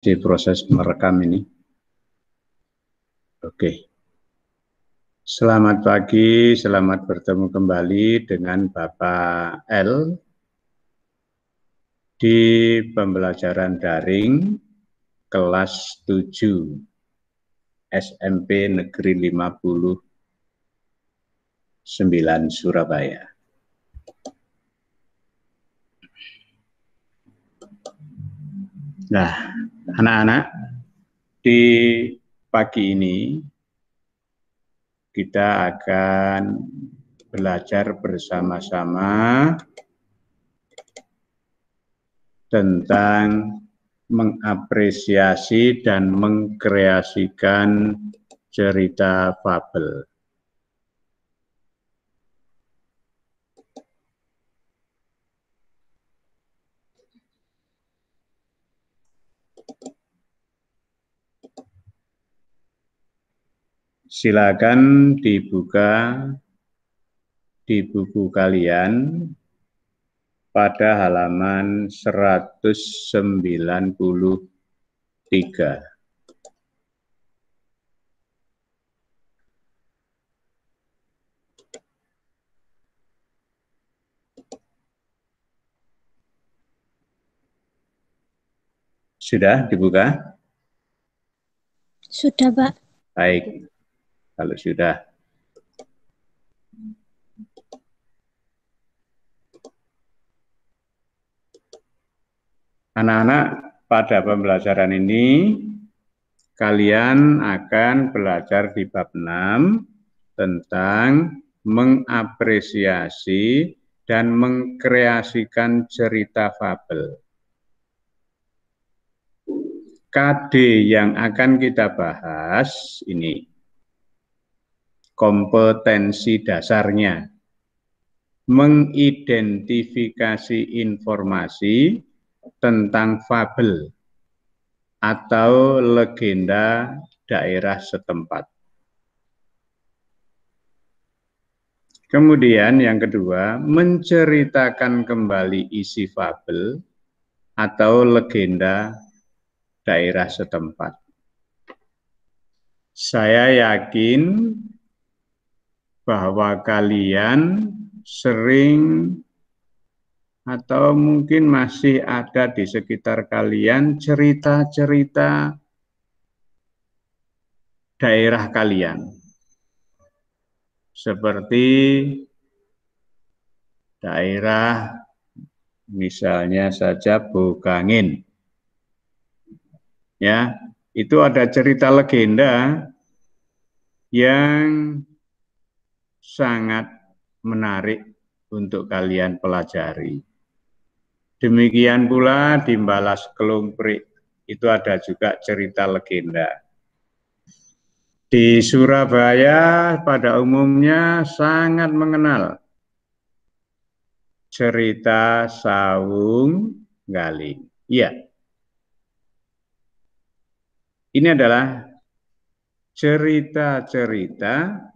Di proses merekam ini. Oke. Selamat pagi, selamat bertemu kembali dengan Bapak L di pembelajaran daring kelas 7 SMP Negeri 59 Surabaya. Nah, anak-anak, di pagi ini kita akan belajar bersama-sama tentang mengapresiasi dan mengkreasikan cerita fabel. Silakan dibuka di buku kalian pada halaman 193. Sudah dibuka? Sudah, Pak. Baik, kalau sudah. Anak-anak, pada pembelajaran ini kalian akan belajar di bab 6 tentang mengapresiasi dan mengkreasikan cerita fabel. KD yang akan kita bahas ini kompetensi dasarnya, mengidentifikasi informasi tentang fabel atau legenda daerah setempat. Kemudian yang kedua, menceritakan kembali isi fabel atau legenda daerah setempat. Saya yakin bahwa kalian sering atau mungkin masih ada di sekitar kalian cerita-cerita daerah kalian. Seperti daerah misalnya saja Bokangin. Ya, itu ada cerita legenda yang sangat menarik untuk kalian pelajari. Demikian pula di Balas Kelumprik, itu ada juga cerita legenda. Di Surabaya pada umumnya sangat mengenal cerita Sawung Galing. Iya. Ini adalah cerita-cerita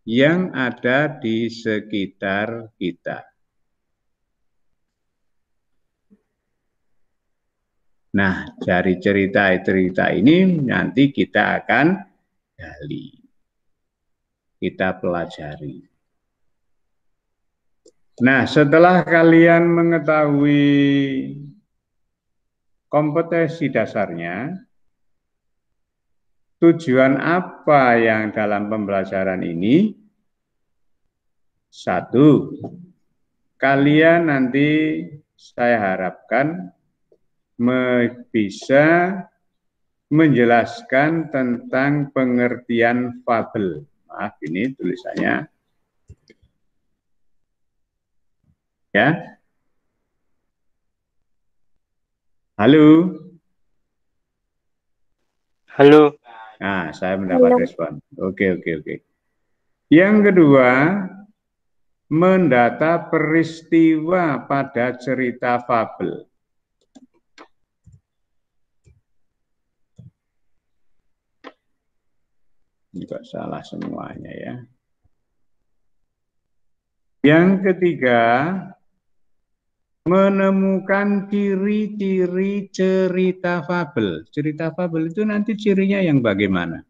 yang ada di sekitar kita. Nah, dari cerita-cerita ini nanti kita akan gali, kita pelajari. Nah, setelah kalian mengetahui kompetensi dasarnya, tujuan apa yang dalam pembelajaran ini? Satu, kalian nanti saya harapkan bisa menjelaskan tentang pengertian fabel. Maaf, ini tulisannya. Ya. Halo. Halo. Nah, saya mendapat respon. Oke. Yang kedua, mendata peristiwa pada cerita fabel. Juga salah semuanya ya. Yang ketiga, menemukan ciri-ciri cerita fabel. Cerita fabel itu nanti cirinya yang bagaimana?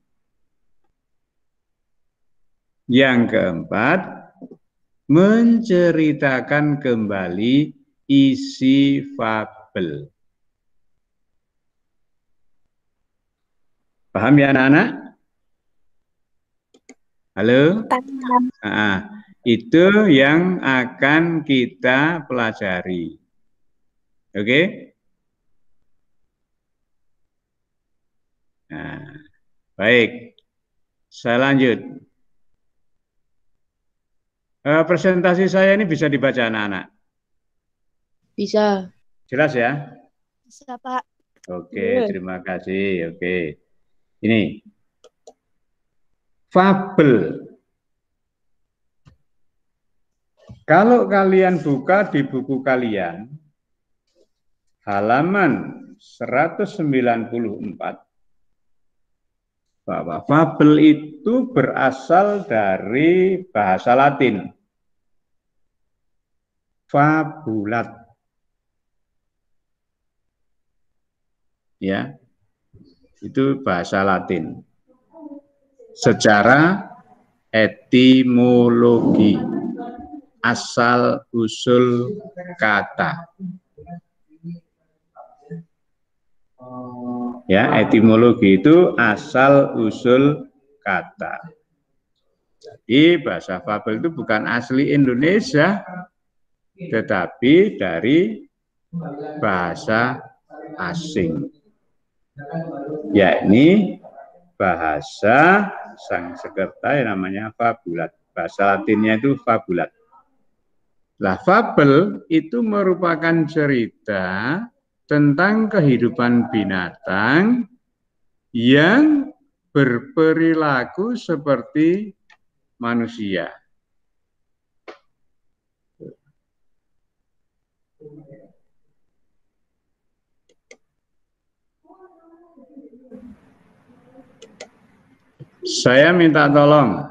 Yang keempat, menceritakan kembali isi fabel. Paham ya anak-anak? Halo? Paham. Itu yang akan kita pelajari. Oke? Nah, baik. Saya lanjut. Presentasi saya ini bisa dibaca anak-anak? Bisa. Jelas ya? Bisa, Pak. Oke, terima kasih. Oke. Ini fabel. Kalau kalian buka di buku kalian, halaman 194, bahwa fabel itu berasal dari bahasa Latin. Fabulat. Ya. Itu bahasa Latin. Secara etimologi, asal usul kata. Ya, etimologi itu asal usul kata. Jadi bahasa fabel itu bukan asli Indonesia, tetapi dari bahasa asing, yakni bahasa Sanskerta yang namanya fabulat. Bahasa Latinnya itu fabulat. Nah, fabel itu merupakan cerita tentang kehidupan binatang yang berperilaku seperti manusia. Saya minta tolong,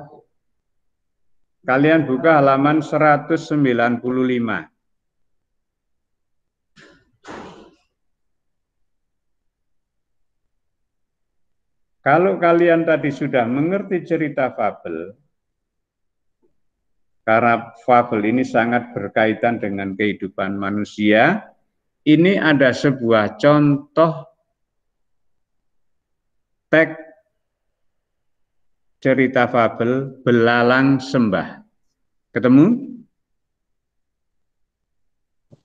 kalian buka halaman 195. Kalau kalian tadi sudah mengerti cerita fabel, karena fabel ini sangat berkaitan dengan kehidupan manusia, ini ada sebuah contoh teks cerita fabel Belalang Sembah. Ketemu?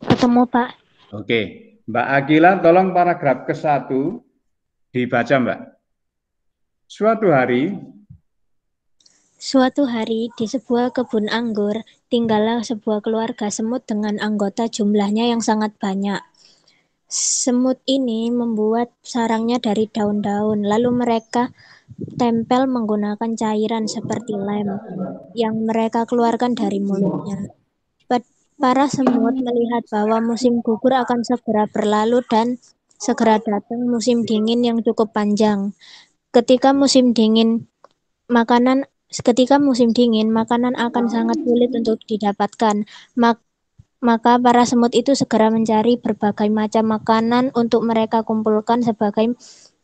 Ketemu, Pak. Oke, Mbak Akila tolong paragraf ke-1 dibaca, Mbak. Suatu hari, di sebuah kebun anggur, tinggallah sebuah keluarga semut dengan anggota jumlahnya yang sangat banyak. Semut ini membuat sarangnya dari daun-daun, lalu mereka tempel menggunakan cairan seperti lem yang mereka keluarkan dari mulutnya. Para semut melihat bahwa musim gugur akan segera berlalu dan segera datang musim dingin yang cukup panjang. Ketika musim dingin, makanan akan sangat sulit untuk didapatkan. Maka para semut itu segera mencari berbagai macam makanan untuk mereka kumpulkan sebagai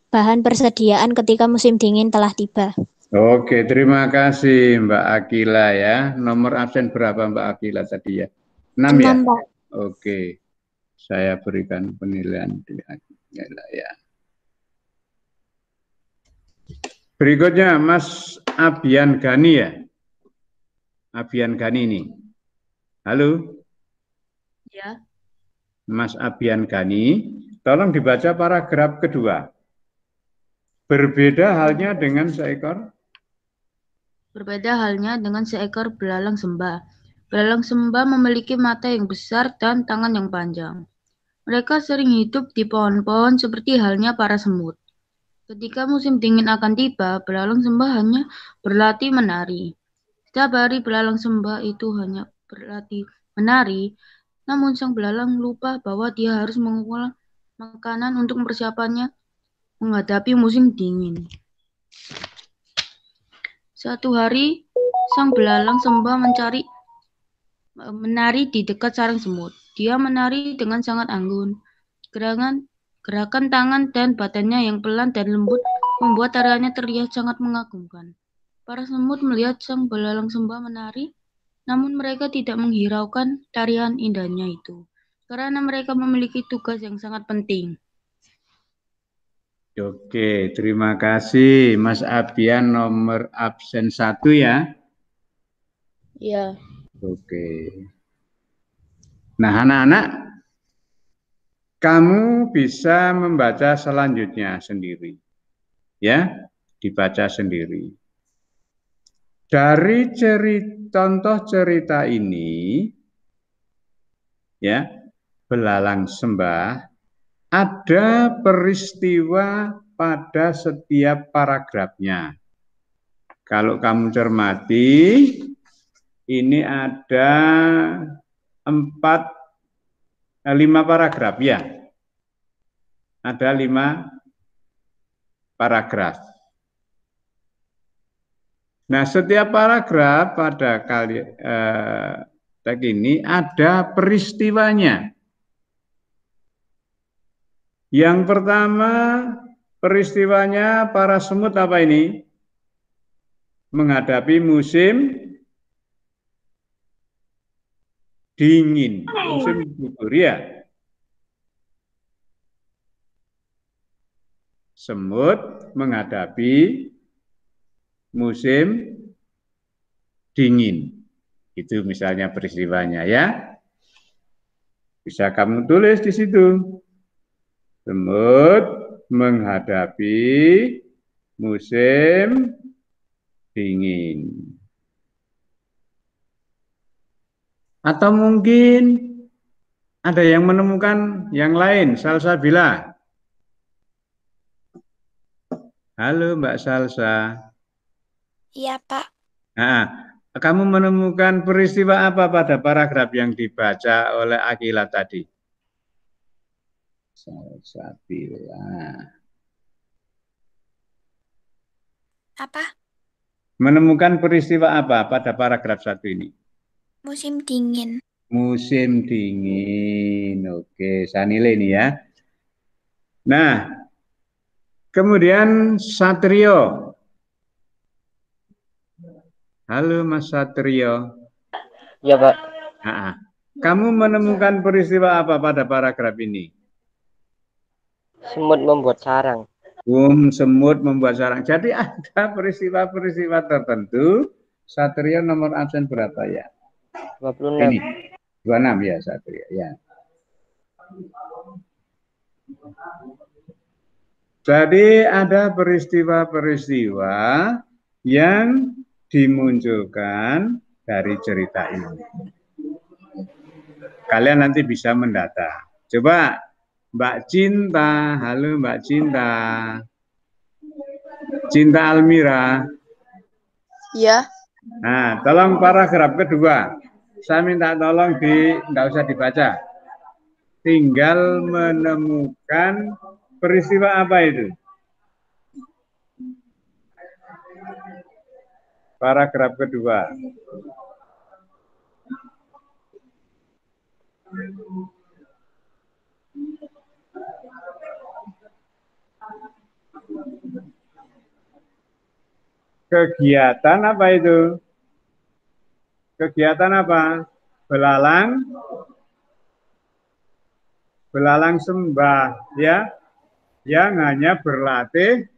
bahan persediaan ketika musim dingin telah tiba. Oke, terima kasih Mbak Akila ya. Nomor absen berapa Mbak Akila tadi ya? 6 ya? 6, Pak. Oke, saya berikan penilaian ya. Berikutnya Mas Abian Gani ya. Abian Gani ini. Halo? Ya. Mas Abian Gani, tolong dibaca paragraf kedua. Berbeda halnya dengan seekor belalang sembah. Belalang sembah memiliki mata yang besar dan tangan yang panjang. Mereka sering hidup di pohon-pohon seperti halnya para semut. Ketika musim dingin akan tiba, belalang sembah hanya berlatih menari. Setiap hari belalang sembah itu hanya berlatih menari, namun sang belalang lupa bahwa dia harus mengumpulkan makanan untuk persiapannya menghadapi musim dingin. Suatu hari, sang belalang sembah menari di dekat sarang semut. Dia menari dengan sangat anggun. Gerakan tangan dan badannya yang pelan dan lembut membuat tariannya terlihat sangat mengagumkan. Para semut melihat sang belalang sembah menari, namun mereka tidak menghiraukan tarian indahnya itu, karena mereka memiliki tugas yang sangat penting. Oke, terima kasih Mas Abian, nomor absen 1 ya. Ya. Oke. Nah, anak-anak, kamu bisa membaca selanjutnya sendiri. Ya, dibaca sendiri. Dari contoh cerita ini, ya, belalang sembah, ada peristiwa pada setiap paragrafnya. Kalau kamu cermati, ini ada 5 paragraf ya. Ada 5 paragraf. Nah, setiap paragraf pada tag ini ada peristiwanya. Yang pertama, peristiwanya para semut apa ini? Menghadapi musim dingin, musim gugur ya. Semut menghadapi musim dingin. Itu misalnya peristiwanya ya. Bisa kamu tulis di situ. Semut menghadapi musim dingin. Atau mungkin ada yang menemukan yang lain, Salsabila. Halo Mbak Salsa. Iya, Pak. Nah, kamu menemukan peristiwa apa pada paragraf yang dibaca oleh Akila tadi? Salsabila. Apa? Menemukan peristiwa apa pada paragraf 1 ini? Musim dingin. Musim dingin. Oke, saya nilai ini ya. Nah, kemudian Satrio. Halo Mas Satrio. Ya, Pak. Kamu menemukan peristiwa apa pada paragraf ini? Semut membuat sarang. Semut membuat sarang. Jadi ada peristiwa-peristiwa tertentu. Satrio nomor absen berapa ya? 26. Ini 26 ya Satrio ya. Jadi ada peristiwa-peristiwa yang dimunculkan dari cerita ini. Kalian nanti bisa mendata. Coba Mbak Cinta, halo Mbak Cinta. Cinta Almira. Ya. Nah, tolong paragraf kedua. Saya minta tolong nggak usah dibaca. Tinggal menemukan peristiwa apa itu? Paragraf kedua. Kegiatan apa itu? Kegiatan apa? Belalang sembah ya, yang hanya berlatih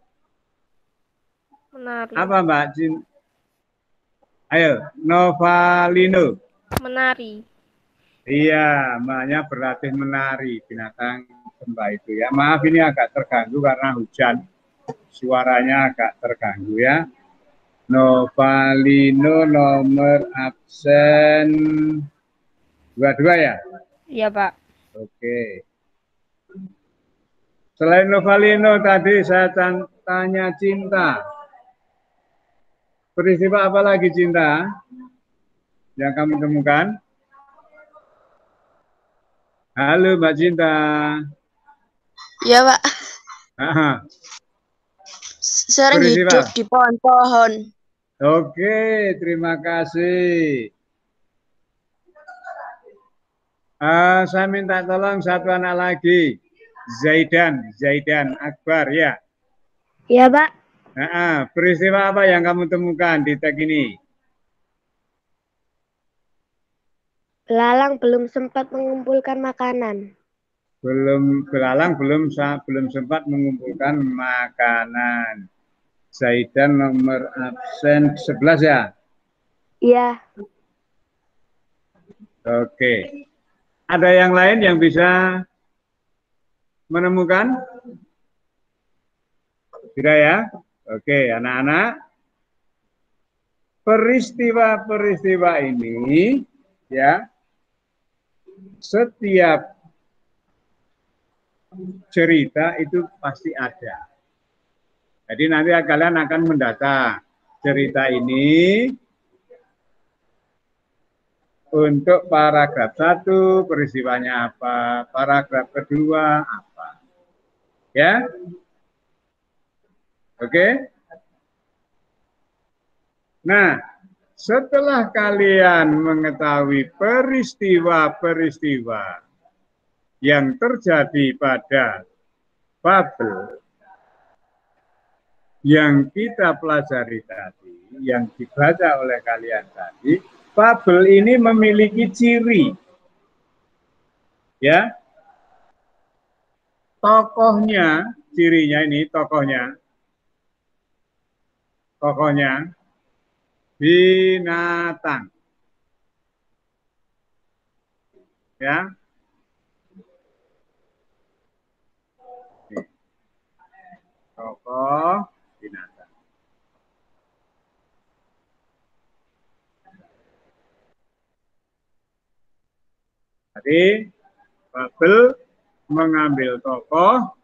menari. Apa Mbak Jin? Ayo, Novalino. Menari. Iya, makanya berlatih menari binatang sembah itu ya. Maaf ini agak terganggu karena hujan, suaranya agak terganggu ya. Novalino nomor absen 22 ya? Iya, Pak. Oke. Selain Novalino tadi saya tanya Cinta. Peristiwa apa lagi Cinta yang kamu temukan? Halo Mbak Cinta. Iya, Pak. Aha. Sering Peristiwa. hidup di pohon-pohon. Oke, terima kasih. Saya minta tolong satu anak lagi. Zaidan Akbar ya. Iya, Pak. Peristiwa apa yang kamu temukan di tag ini? Belalang belum sempat mengumpulkan makanan. Belalang belum sempat mengumpulkan makanan. Zaidan nomor absen 11 ya? Iya. Oke. Ada yang lain yang bisa menemukan? Tidak ya? Oke, anak-anak. Peristiwa-peristiwa ini ya, setiap cerita itu pasti ada. Jadi nanti kalian akan mendata cerita ini untuk paragraf 1 peristiwanya apa, paragraf kedua apa. Ya? Oke? Nah, setelah kalian mengetahui peristiwa-peristiwa yang terjadi pada fabel yang kita pelajari tadi, yang dibaca oleh kalian tadi, fabel ini memiliki ciri. Ya. Tokohnya, cirinya ini tokohnya binatang. Ya. Tokoh binatang. Jadi fabel mengambil tokoh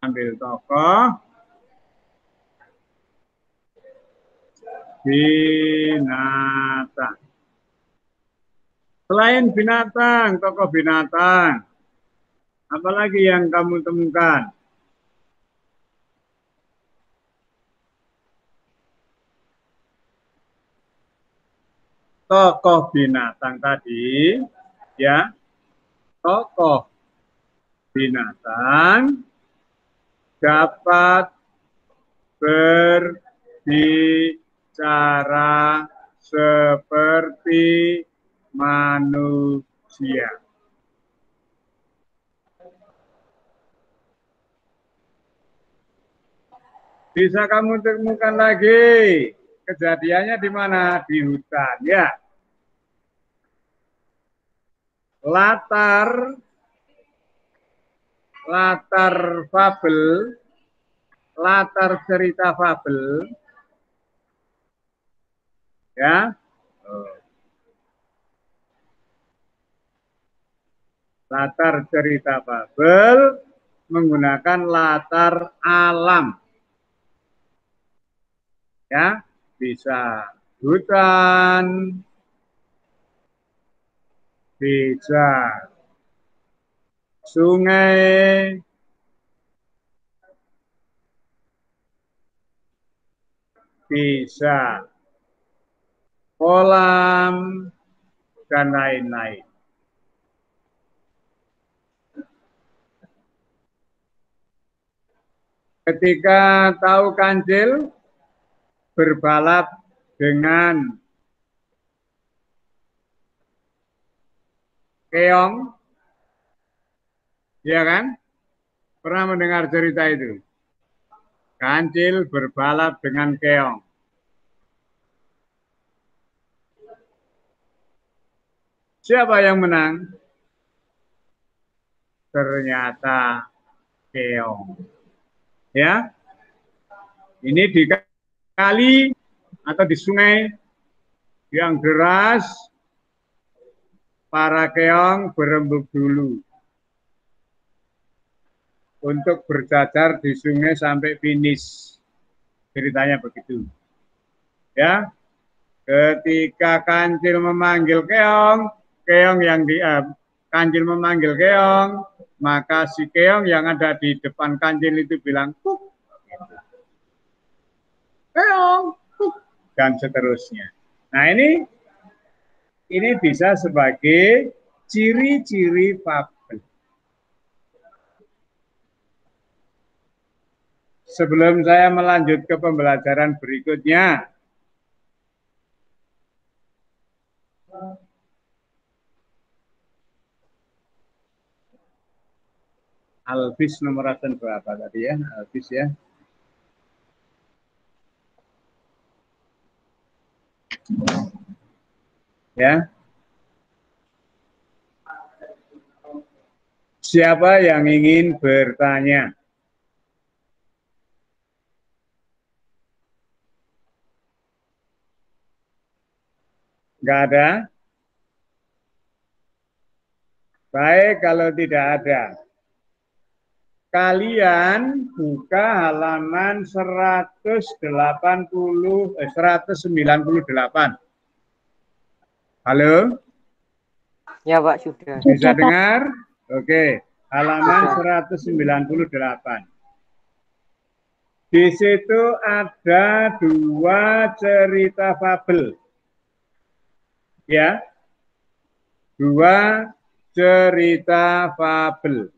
ambil tokoh binatang. Selain binatang, tokoh binatang, apalagi yang kamu temukan? Tokoh binatang tadi, ya, tokoh binatang dapat berbicara seperti manusia. Bisa kamu temukan lagi kejadiannya di mana? Di hutan, ya. Latar fabel, latar cerita fabel, ya. Latar cerita fabel menggunakan latar alam. Ya, bisa hutan, bisa sungai, bisa kolam, dan lain-lain. Ketika tahu kancil berbalap dengan keong, ya kan? Pernah mendengar cerita itu? Kancil berbalap dengan keong. Siapa yang menang? Ternyata keong. Ya, ini di kali atau di sungai yang deras, para keong berembuk dulu untuk berjajar di sungai sampai finish. Ceritanya begitu. Ya, ketika kancil memanggil keong, kancil memanggil keong, maka si keong yang ada di depan kancil itu bilang, "Kuk." Keong, dan seterusnya. Nah, ini bisa sebagai ciri-ciri fabel. Sebelum saya melanjut ke pembelajaran berikutnya, Albis nomor berapa tadi ya? Albis ya. Ya. Siapa yang ingin bertanya? Enggak ada? Baik, kalau tidak ada, kalian buka halaman 198. Halo? Ya, Pak, sudah. Bisa dengar? Oke, halaman 198. Di situ ada 2 cerita fabel. Ya. 2 cerita fabel.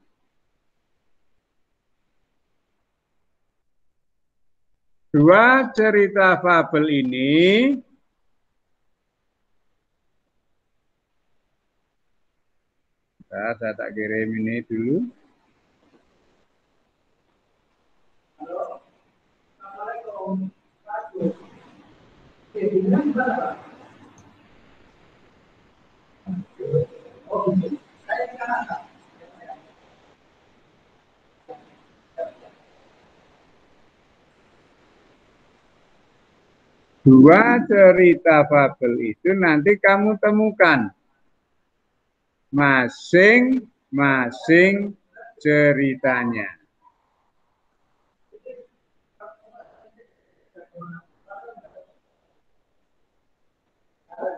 Dua cerita fabel ini saya tak kirim ini dulu. Dua cerita fabel itu nanti kamu temukan masing-masing ceritanya.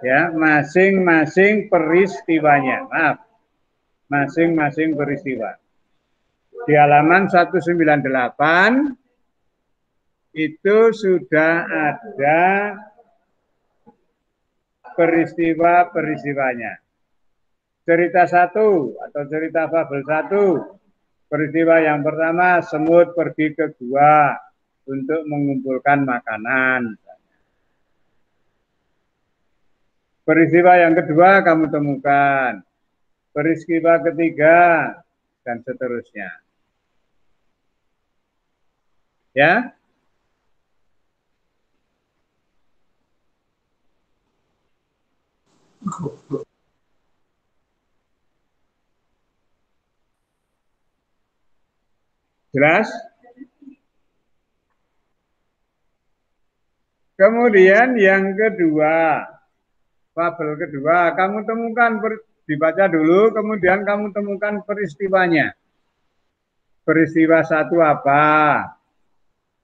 Ya, masing-masing peristiwanya. Maaf. Masing-masing peristiwa. Di halaman 198 itu sudah ada peristiwa-peristiwanya. Cerita 1 atau cerita fabel 1. Peristiwa yang pertama, semut pergi ke gua untuk mengumpulkan makanan. Peristiwa yang kedua kamu temukan. Peristiwa ketiga dan seterusnya. Ya. Jelas? Kemudian yang kedua, fabel kedua, kamu temukan, dibaca dulu, kemudian kamu temukan peristiwanya. Peristiwa 1 apa?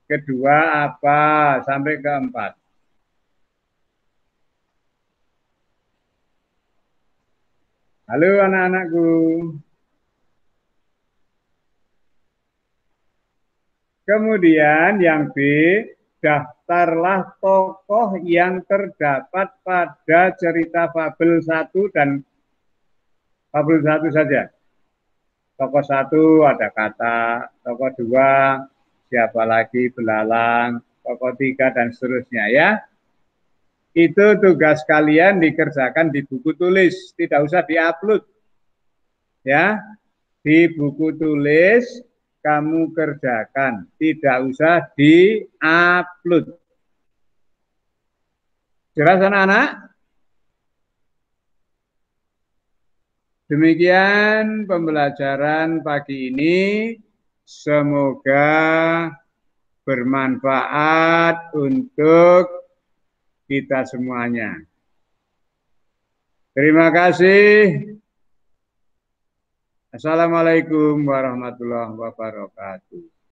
Kedua apa? Sampai ke 4. Halo anak-anakku. Kemudian yang B, daftarlah tokoh yang terdapat pada cerita fabel 1 dan fabel 1 saja. Tokoh 1 ada kata, tokoh 2 siapa lagi, belalang, tokoh 3 dan seterusnya ya. Itu tugas kalian dikerjakan di buku tulis, tidak usah diupload. Ya, di buku tulis kamu kerjakan, tidak usah di-upload. Jelas anak-anak? Demikian pembelajaran pagi ini. Semoga bermanfaat untuk kita semuanya. Terima kasih. Assalamualaikum warahmatullahi wabarakatuh.